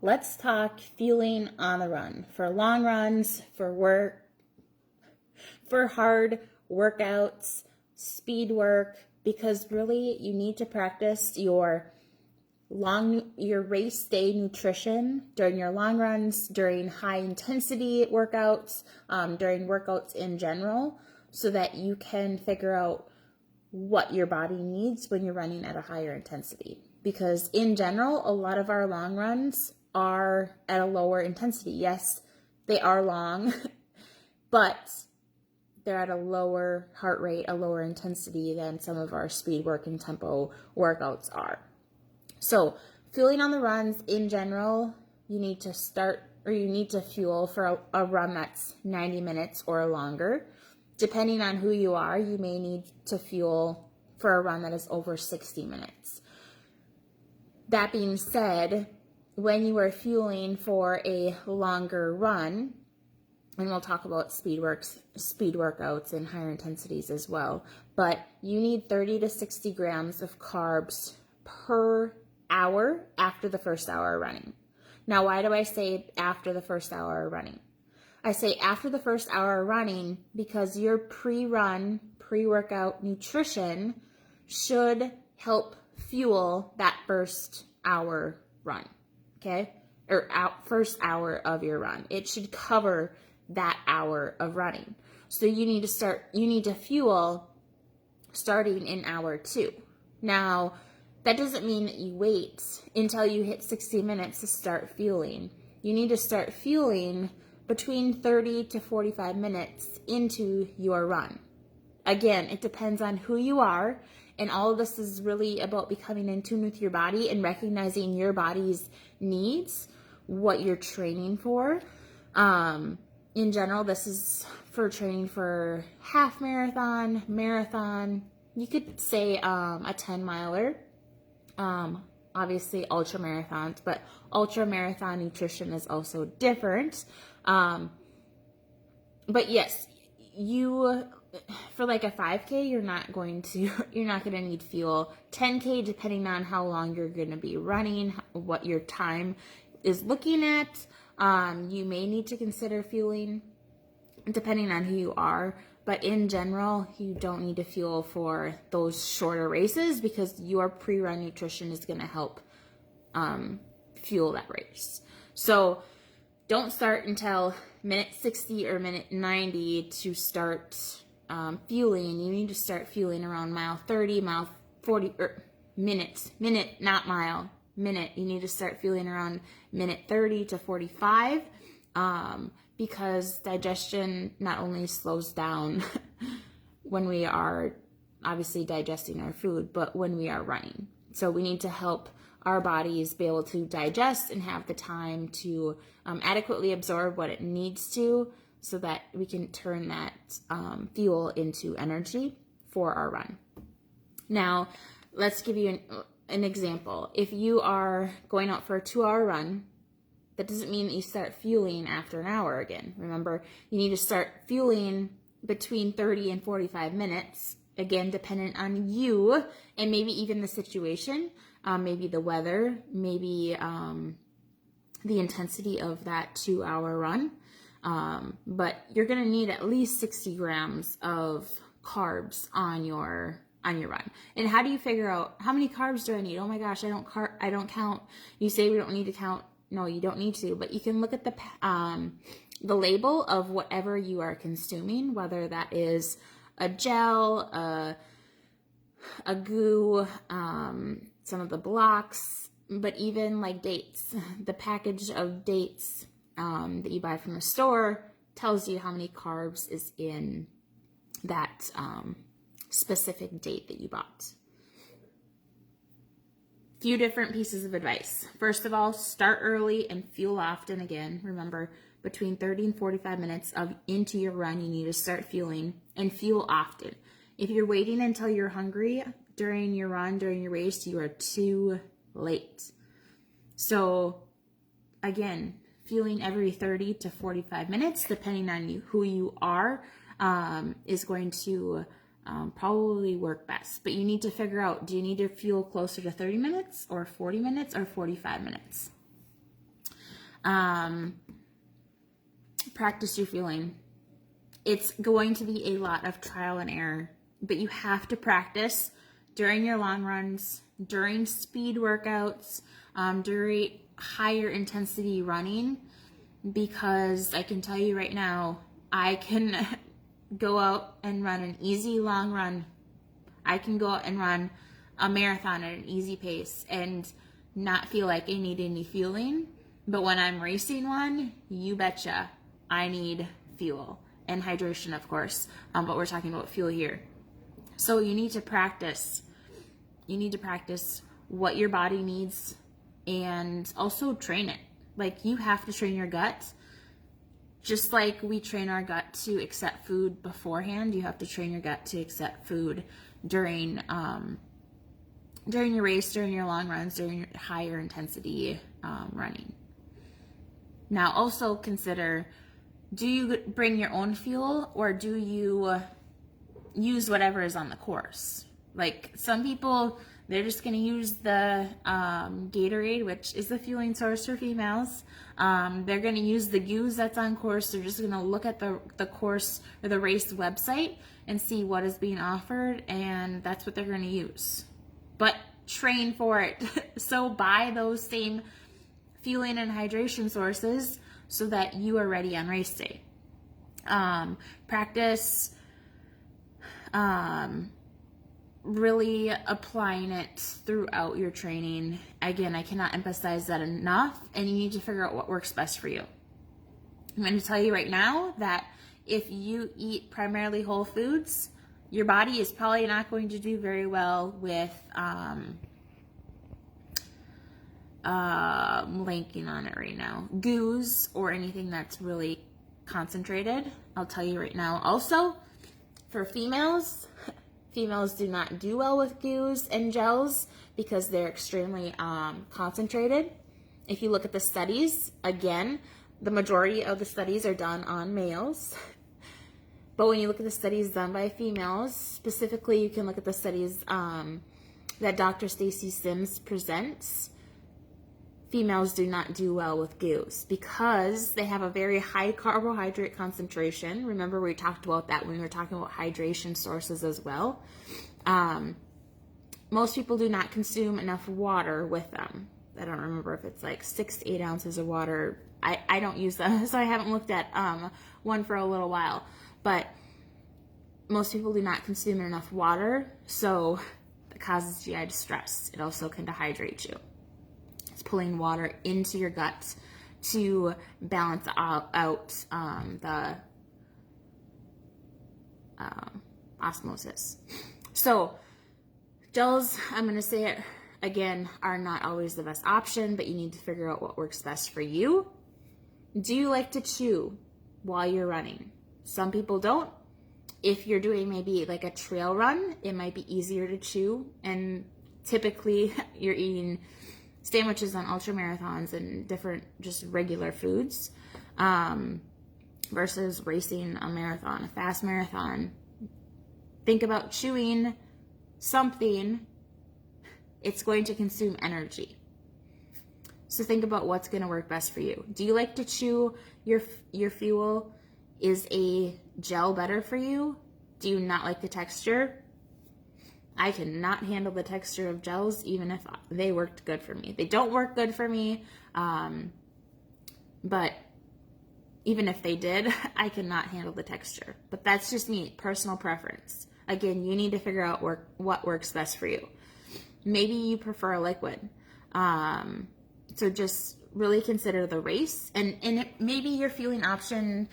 let's talk fueling on the run for long runs, for work, for hard workouts, speed work, because really you need to practice your race day nutrition during your long runs, during high intensity workouts, during workouts in general, so that you can figure out what your body needs when you're running at a higher intensity. Because in general, a lot of our long runs are at a lower intensity. Yes, they are long, but they're at a lower heart rate, a lower intensity than some of our speed work and tempo workouts are. So fueling on the runs in general, you need to fuel for a run that's 90 minutes or longer. Depending on who you are, you may need to fuel for a run that is over 60 minutes. That being said, when you are fueling for a longer run, and we'll talk about speed workouts and higher intensities as well, but you need 30 to 60 grams of carbs per hour after the first hour of running. Now, why do I say after the first hour of running? I say after the first hour of running because your pre-run, pre-workout nutrition should help fuel that first hour run, okay? Or first hour of your run. It should cover that hour of running. So you need to fuel starting in hour 2. Now, that doesn't mean that you wait until you hit 60 minutes to start fueling. You need to start fueling between 30 to 45 minutes into your run. Again, it depends on who you are, and all of this is really about becoming in tune with your body and recognizing your body's needs, what you're training for. In general, this is for training for half marathon. You could say a 10-miler. Obviously ultra marathons, but ultra marathon nutrition is also different. But yes, for like a 5K, you're not going to need fuel. 10K, depending on how long you're going to be running, what your time is looking at, you may need to consider fueling depending on who you are. But in general, you don't need to fuel for those shorter races because your pre-run nutrition is going to help fuel that race. So don't start until minute 60 or minute 90 to start fueling. You need to start fueling around mile 30, mile 40, or minute, not mile, minute. You need to start fueling around minute 30 to 45. Because digestion not only slows down when we are obviously digesting our food, but when we are running. So we need to help our bodies be able to digest and have the time to adequately absorb what it needs to so that we can turn that fuel into energy for our run. Now, let's give you an example. If you are going out for a 2-hour run, that doesn't mean that you start fueling after an hour again. Remember, you need to start fueling between 30 and 45 minutes, again, dependent on you and maybe even the situation, maybe the weather, maybe the intensity of that 2-hour run. But you're going to need at least 60 grams of carbs on your run. And how do you figure out how many carbs do I need? Oh my gosh, I don't count. You say we don't need to count. No, you don't need to, but you can look at the label of whatever you are consuming, whether that is a gel, a goo, some of the blocks, but even like dates. The package of dates that you buy from the store tells you how many carbs is in that specific date that you bought. Few different pieces of advice. First of all, start early and fuel often. Again, remember, between 30 and 45 minutes into your run, you need to start fueling and fuel often. If you're waiting until you're hungry during your run, during your race, you are too late. So again, fueling every 30 to 45 minutes, depending on who you are, is going to probably work best. But you need to figure out, do you need to fuel closer to 30 minutes or 40 minutes or 45 minutes? Practice your fueling. It's going to be a lot of trial and error, but you have to practice during your long runs, during speed workouts, during higher intensity running, because I can tell you right now, I can go out and run an easy long run. I can go out and run a marathon at an easy pace and not feel like I need any fueling. But when I'm racing one, you betcha, I need fuel and hydration, of course. But we're talking about fuel here. So you need to practice. You need to practice what your body needs and also train it. Like, you have to train your gut. Just like we train our gut to accept food beforehand, you have to train your gut to accept food during your race, during your long runs, during your higher intensity running. Now, also consider, do you bring your own fuel or do you use whatever is on the course? Like, some people, they're just going to use the Gatorade, which is the fueling source for females. They're going to use the Goose that's on course. They're just going to look at the course or the race website and see what is being offered, and that's what they're going to use. But train for it. So buy those same fueling and hydration sources so that you are ready on race day. Practice really applying it throughout your training. Again, I cannot emphasize that enough, and you need to figure out what works best for you. I'm going to tell you right now that if you eat primarily whole foods, your body is probably not going to do very well with I'm blanking on it right now, Goose or anything that's really concentrated. I'll tell you right now. Also, for females do not do well with Goose and gels because they're extremely concentrated. If you look at the studies, again, the majority of the studies are done on males. But when you look at the studies done by females, specifically, you can look at the studies that Dr. Stacy Sims presents. Females do not do well with Goose because they have a very high carbohydrate concentration. Remember, we talked about that when we were talking about hydration sources as well. Most people do not consume enough water with them. I don't remember if it's like 6 to 8 ounces of water. I don't use them, so I haven't looked at one for a little while. But most people do not consume enough water, so it causes GI distress. It also can dehydrate you. It's pulling water into your gut to balance out the osmosis. So gels, I'm going to say it again, are not always the best option, but you need to figure out what works best for you. Do you like to chew while you're running? Some people don't. If you're doing maybe like a trail run, it might be easier to chew, and typically you're eating sandwiches on ultra marathons and different just regular foods versus racing a marathon, a fast marathon. Think about chewing something. It's going to consume energy. So think about what's going to work best for you. Do you like to chew your fuel? Is a gel better for you? Do you not like the texture? I cannot handle the texture of gels, even if they worked good for me. They don't work good for me, but even if they did, I cannot handle the texture. But that's just me, personal preference. Again, you need to figure out what works best for you. Maybe you prefer a liquid. So just really consider the race, and maybe your fueling option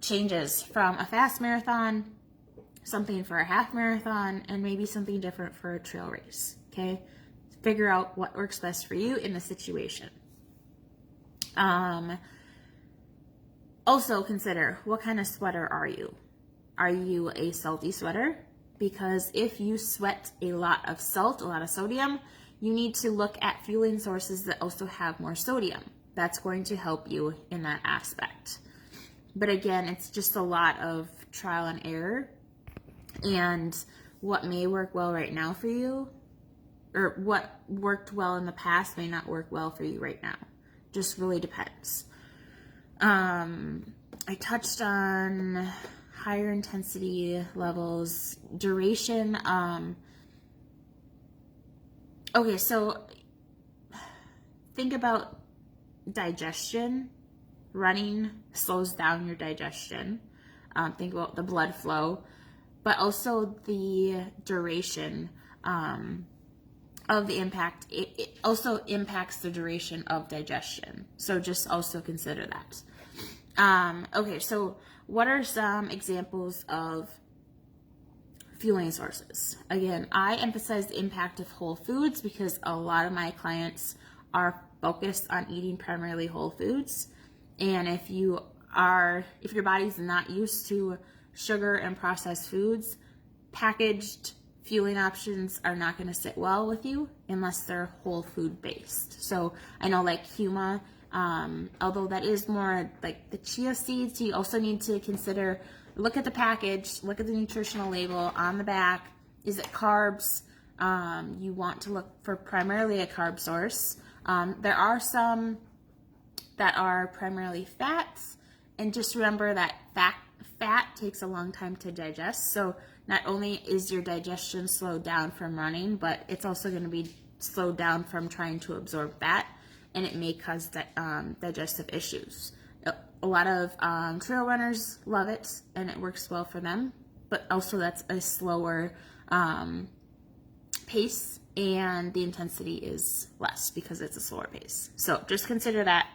changes from a fast marathon, something for a half marathon, and maybe something different for a trail race. Okay, figure out what works best for you in the situation. Also consider, what kind of sweater are you? Are you a salty sweater? Because if you sweat a lot of salt, a lot of sodium, you need to look at fueling sources that also have more sodium. That's going to help you in that aspect. But again, it's just a lot of trial and error. And what may work well right now for you, or what worked well in the past may not work well for you right now. Just really depends. I touched on higher intensity levels, duration. Okay, so think about digestion. Running slows down your digestion. Think about the blood flow, but also the duration of the impact. It also impacts the duration of digestion. So just also consider that. Okay, so what are some examples of fueling sources? Again, I emphasize the impact of whole foods because a lot of my clients are focused on eating primarily whole foods. And if your body's not used to sugar and processed foods, packaged fueling options are not going to sit well with you unless they're whole food based. So I know like Huma, although that is more like the chia seeds, you also need to consider, look at the package, look at the nutritional label on the back. Is it carbs? You want to look for primarily a carb source. There are some that are primarily fats, and just remember that fat takes a long time to digest. So not only is your digestion slowed down from running, but it's also going to be slowed down from trying to absorb fat, and it may cause digestive issues. A lot of trail runners love it, and it works well for them, but also that's a slower pace, and the intensity is less because it's a slower pace. So just consider that.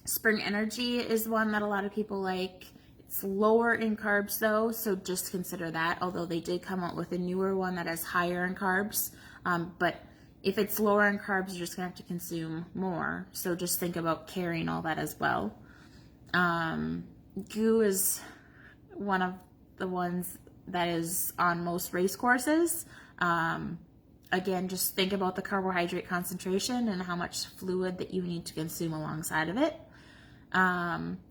Spring Energy is one that a lot of people like. It's lower in carbs though, so just consider that, although they did come out with a newer one that has higher in carbs. But if it's lower in carbs, you're just gonna have to consume more. So just think about carrying all that as well. GU is one of the ones that is on most race courses. Again, just think about the carbohydrate concentration and how much fluid that you need to consume alongside of it.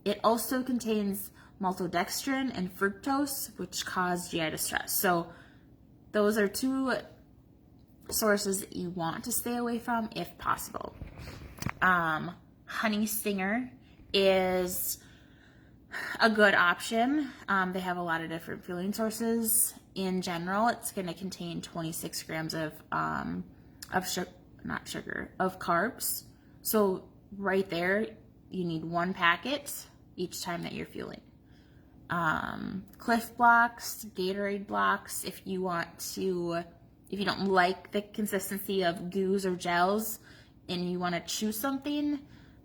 It also contains maltodextrin and fructose, which cause GI distress. So those are two sources that you want to stay away from if possible. Honey Stinger is a good option. They have a lot of different fueling sources. In general, it's going to contain 26 grams of carbs. So right there, you need one packet each time that you're fueling. Cliff Blocks, Gatorade Blocks, if you don't like the consistency of goos or gels and you want to chew something,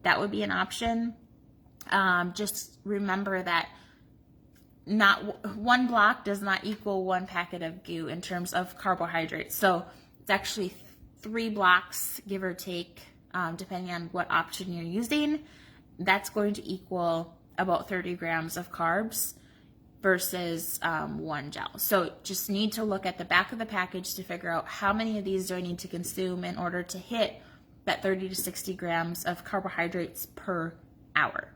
that would be an option. Just remember that not one block does not equal one packet of goo in terms of carbohydrates. So it's actually 3 blocks, give or take, depending on what option you're using. That's going to equal about 30 grams of carbs versus 1 gel. So just need to look at the back of the package to figure out how many of these do I need to consume in order to hit that 30 to 60 grams of carbohydrates per hour.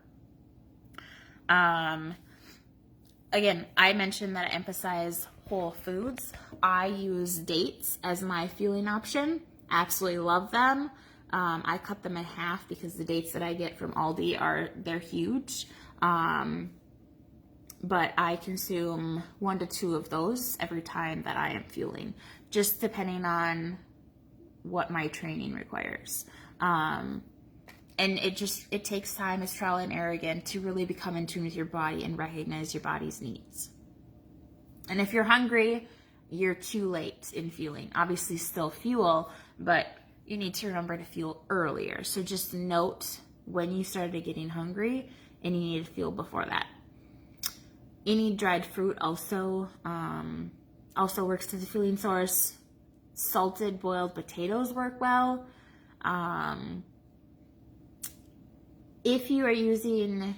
Again, I mentioned that I emphasize whole foods. I use dates as my fueling option. Absolutely love them. I cut them in half because the dates that I get from Aldi they're huge. But I consume 1 to 2 of those every time that I am fueling, just depending on what my training requires. And it takes time, it's trial and error again, to really become in tune with your body and recognize your body's needs. And if you're hungry, you're too late in fueling. Obviously still fuel, but you need to remember to fuel earlier. So just note when you started getting hungry and you need to fuel before that. Any dried fruit also works as a fueling source. Salted boiled potatoes work well. If you are using,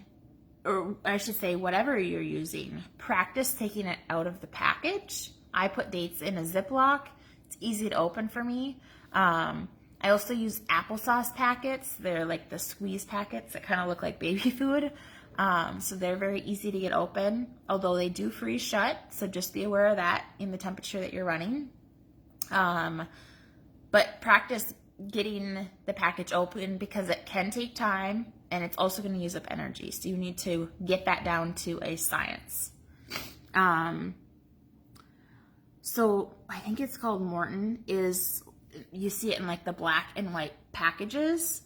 or I should say whatever you're using, practice taking it out of the package. I put dates in a Ziploc. It's easy to open for me. I also use applesauce packets. They're like the squeeze packets that kind of look like baby food. So they're very easy to get open, although they do freeze shut. So just be aware of that in the temperature that you're running. But practice getting the package open because it can take time and it's also going to use up energy. So you need to get that down to a science. So I think it's called Morton. You see it in like the black and white packages.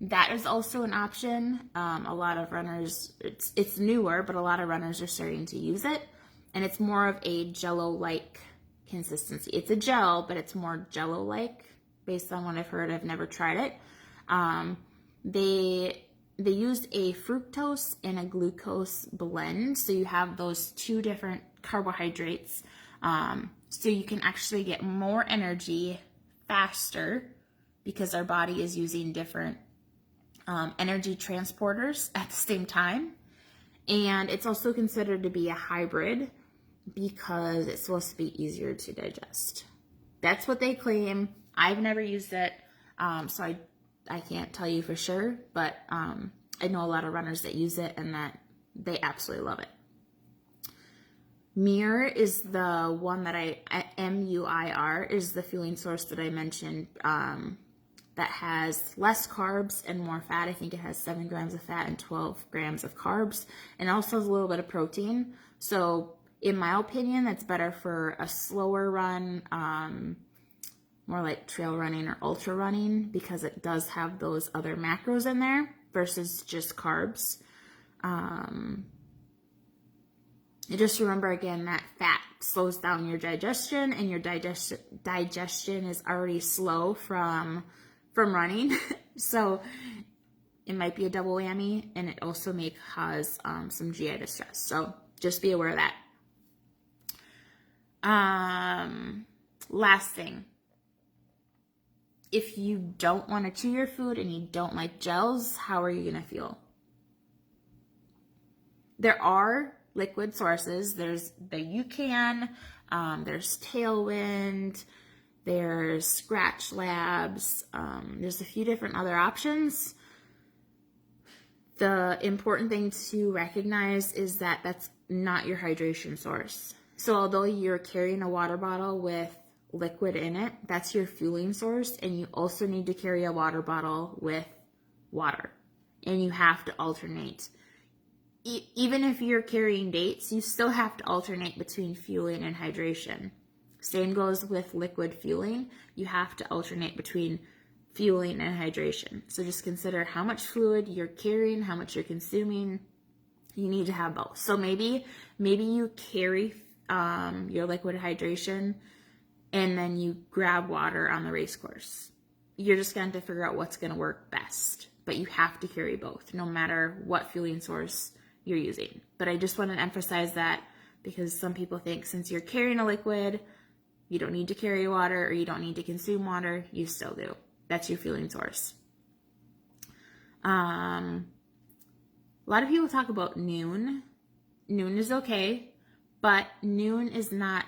That is also an option. A lot of runners, it's newer, but a lot of runners are starting to use it. And it's more of a Jell-O-like consistency. It's a gel, but it's more Jell-O-like based on what I've heard. I've never tried it. They used a fructose and a glucose blend. So you have those two different carbohydrates. So you can actually get more energy faster because our body is using different energy transporters at the same time. And it's also considered to be a hybrid because it's supposed to be easier to digest. That's what they claim. I've never used it, so I can't tell you for sure, but I know a lot of runners that use it and that they absolutely love it. Muir is the one that MUIR is the fueling source that I mentioned that has less carbs and more fat. I think it has 7 grams of fat and 12 grams of carbs, and also has a little bit of protein. So in my opinion, that's better for a slower run, more like trail running or ultra running, because it does have those other macros in there versus just carbs. Just remember again that fat slows down your digestion, and your digestion is already slow from running. So it might be a double whammy, and it also may cause some GI distress. So just be aware of that. Last thing, if you don't want to chew your food and you don't like gels, how are you going to feel? There are liquid sources. There's the UCAN, there's Tailwind, there's Scratch Labs, there's a few different other options. The important thing to recognize is that that's not your hydration source. So although you're carrying a water bottle with liquid in it, that's your fueling source, and you also need to carry a water bottle with water, and you have to alternate. Even if you're carrying dates, you still have to alternate between fueling and hydration. Same goes with liquid fueling. You have to alternate between fueling and hydration. So just consider how much fluid you're carrying, how much you're consuming. You need to have both. So maybe you carry your liquid hydration and then you grab water on the race course. You're just going to have to figure out what's going to work best. But you have to carry both, no matter what fueling source you're using. But I just want to emphasize that because some people think since you're carrying a liquid, you don't need to carry water or you don't need to consume water. You still do. That's your fueling source. A lot of people talk about Nuun. Nuun is okay, but Nuun is not,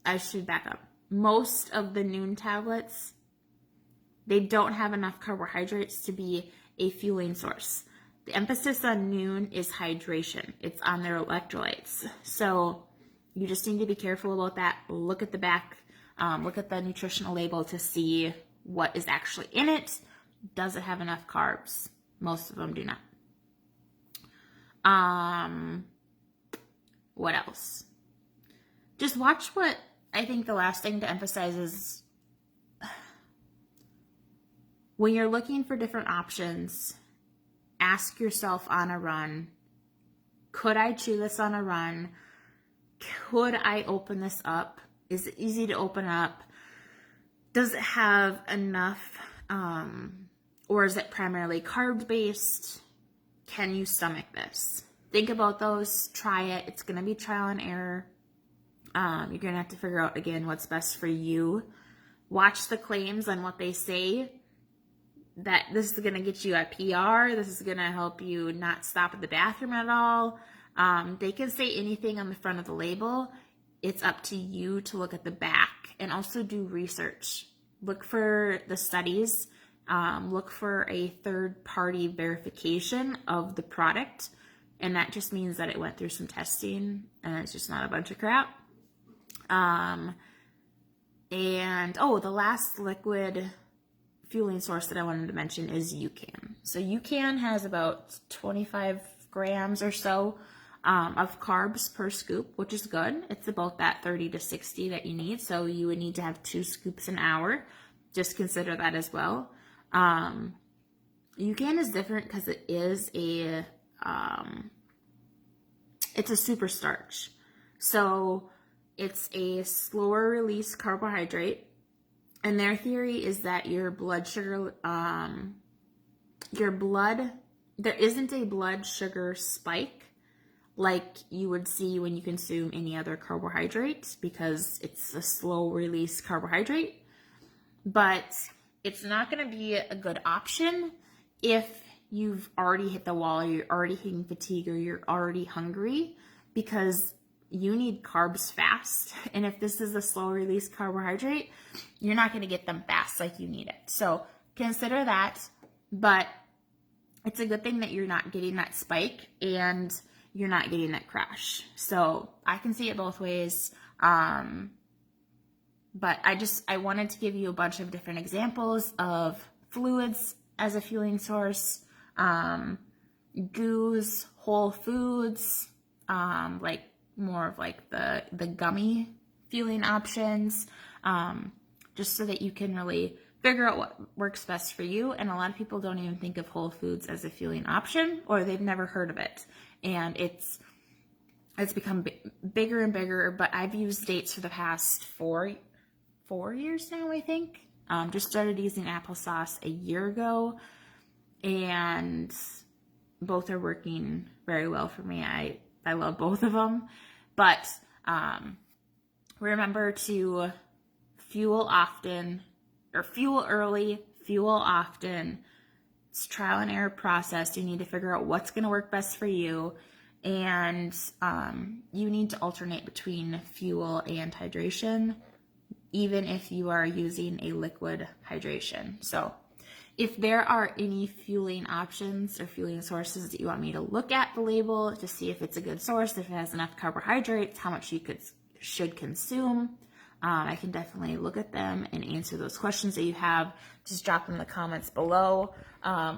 I should back up. Most of the Nuun tablets, they don't have enough carbohydrates to be a fueling source. The emphasis on Nuun is hydration. It's on their electrolytes. So you just need to be careful about that. Look at the back, look at the nutritional label to see what is actually in it. Does it have enough carbs? Most of them do not. What else? Just watch what, I think the last thing to emphasize is when you're looking for different options, ask yourself on a run, could I chew this on a run? Could I open this up? Is it easy to open up? Does it have enough, or is it primarily carb-based? Can you stomach this? Think about those, try it. It's going to be trial and error. You're going to have to figure out, again, what's best for you. Watch the claims on what they say, that this is going to get you a PR. This is going to help you not stop at the bathroom at all. They can say anything on the front of the label. It's up to you to look at the back and also do research. Look for the studies. Look for a third-party verification of the product. And that just means that it went through some testing and it's just not a bunch of crap. The last liquid fueling source that I wanted to mention is UCAN. So UCAN has about 25 grams or so of carbs per scoop, which is good. It's about that 30 to 60 that you need. So you would need to have 2 scoops an hour. Just consider that as well. UCAN is different because it is it's a super starch. So it's a slower release carbohydrate. And their theory is that your blood sugar, there isn't a blood sugar spike like you would see when you consume any other carbohydrate because it's a slow release carbohydrate. But it's not going to be a good option if you've already hit the wall, or you're already hitting fatigue, or you're already hungry, because you need carbs fast. And if this is a slow release carbohydrate, you're not going to get them fast like you need it. So consider that, but it's a good thing that you're not getting that spike and you're not getting that crash. So I can see it both ways. But I wanted to give you a bunch of different examples of fluids as a fueling source, goos, whole foods, like more of like the gummy fueling options, just so that you can really figure out what works best for you. And a lot of people don't even think of whole foods as a fueling option, or they've never heard of it. And it's become bigger and bigger, but I've used dates for the past 4 years now, I think. Just started using applesauce a year ago, and both are working very well for me. I love both of them, but remember to fuel often, or fuel early, fuel often. It's a trial and error process. You need to figure out what's going to work best for you, and you need to alternate between fuel and hydration, even if you are using a liquid hydration. So if there are any fueling options or fueling sources that you want me to look at the label to see if it's a good source, if it has enough carbohydrates, how much you should consume, I can definitely look at them and answer those questions that you have. Just drop them in the comments below,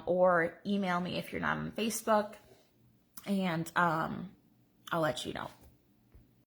or email me if you're not on Facebook, and I'll let you know.